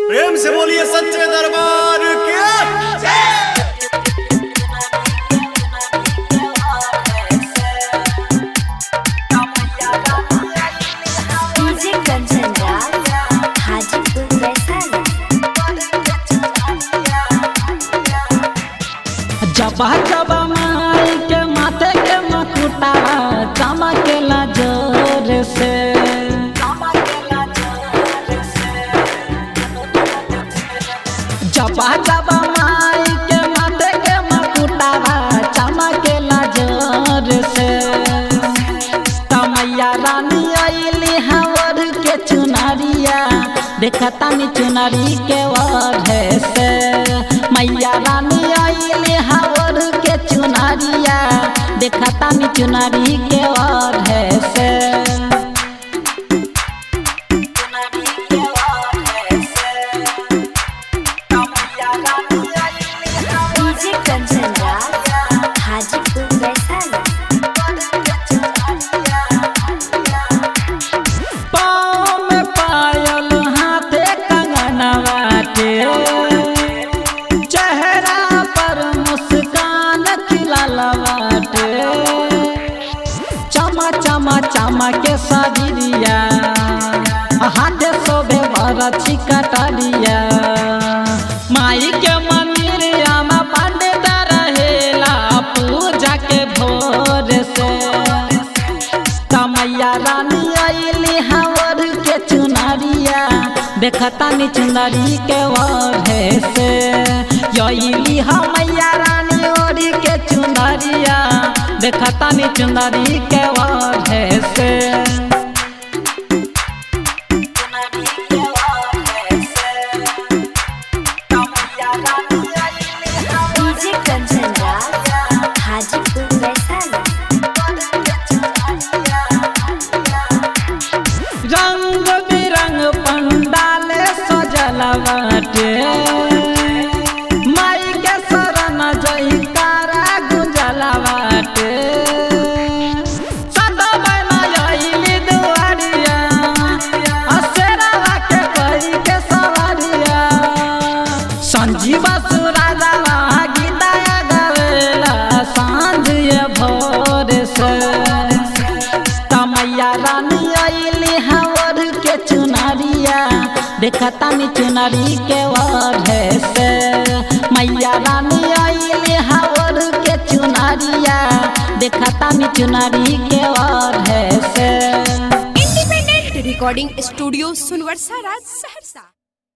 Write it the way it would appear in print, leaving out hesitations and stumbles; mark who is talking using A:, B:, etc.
A: प्रेम से बोलिए सच्चे दरबार की
B: जबा जबा माई के माथे के मकुटा चमकेला जोर से जबा जबा माई के माथे के मकुटा चमकेला जोर से तमैया रानी आइली हवर के चुनरिया देखता नी चुनरी के वढ़े से मैया रानी आइली हवर के चुनरिया देखता नी चुनरी के वढ़े से चमा के साजिरिया हाथ सोबे बरछी कटरिया माई के मंदिरिया में पंडित रहेला पूजा के भोर से तमैया रानी आइली हवर के चुनरिया देखता नी चुनरी के वढ़े से आइली हमैया रानी ओढ़ी के चुनरिया देखता नी चुनरी के वढ़े से रंग बिरंग पंडाल सजल बाटे माई के शरण जयकारा गुंजल बाटे सदा बना आइली दुआरिया असेरावा के कई के सवारिया संजीवा सुराजा गीता गावेला सांझ ये भोर से तमैया रानी आइली हवर के चुनरिया देखता नी चुनरी के वढ़े से मैया रानी आइली हवर के चुनरिया देखता नी चुनरी के वढ़े से।
C: इंडिपेंडेंट रिकॉर्डिंग स्टूडियो सुनवरसा राज सहरसा।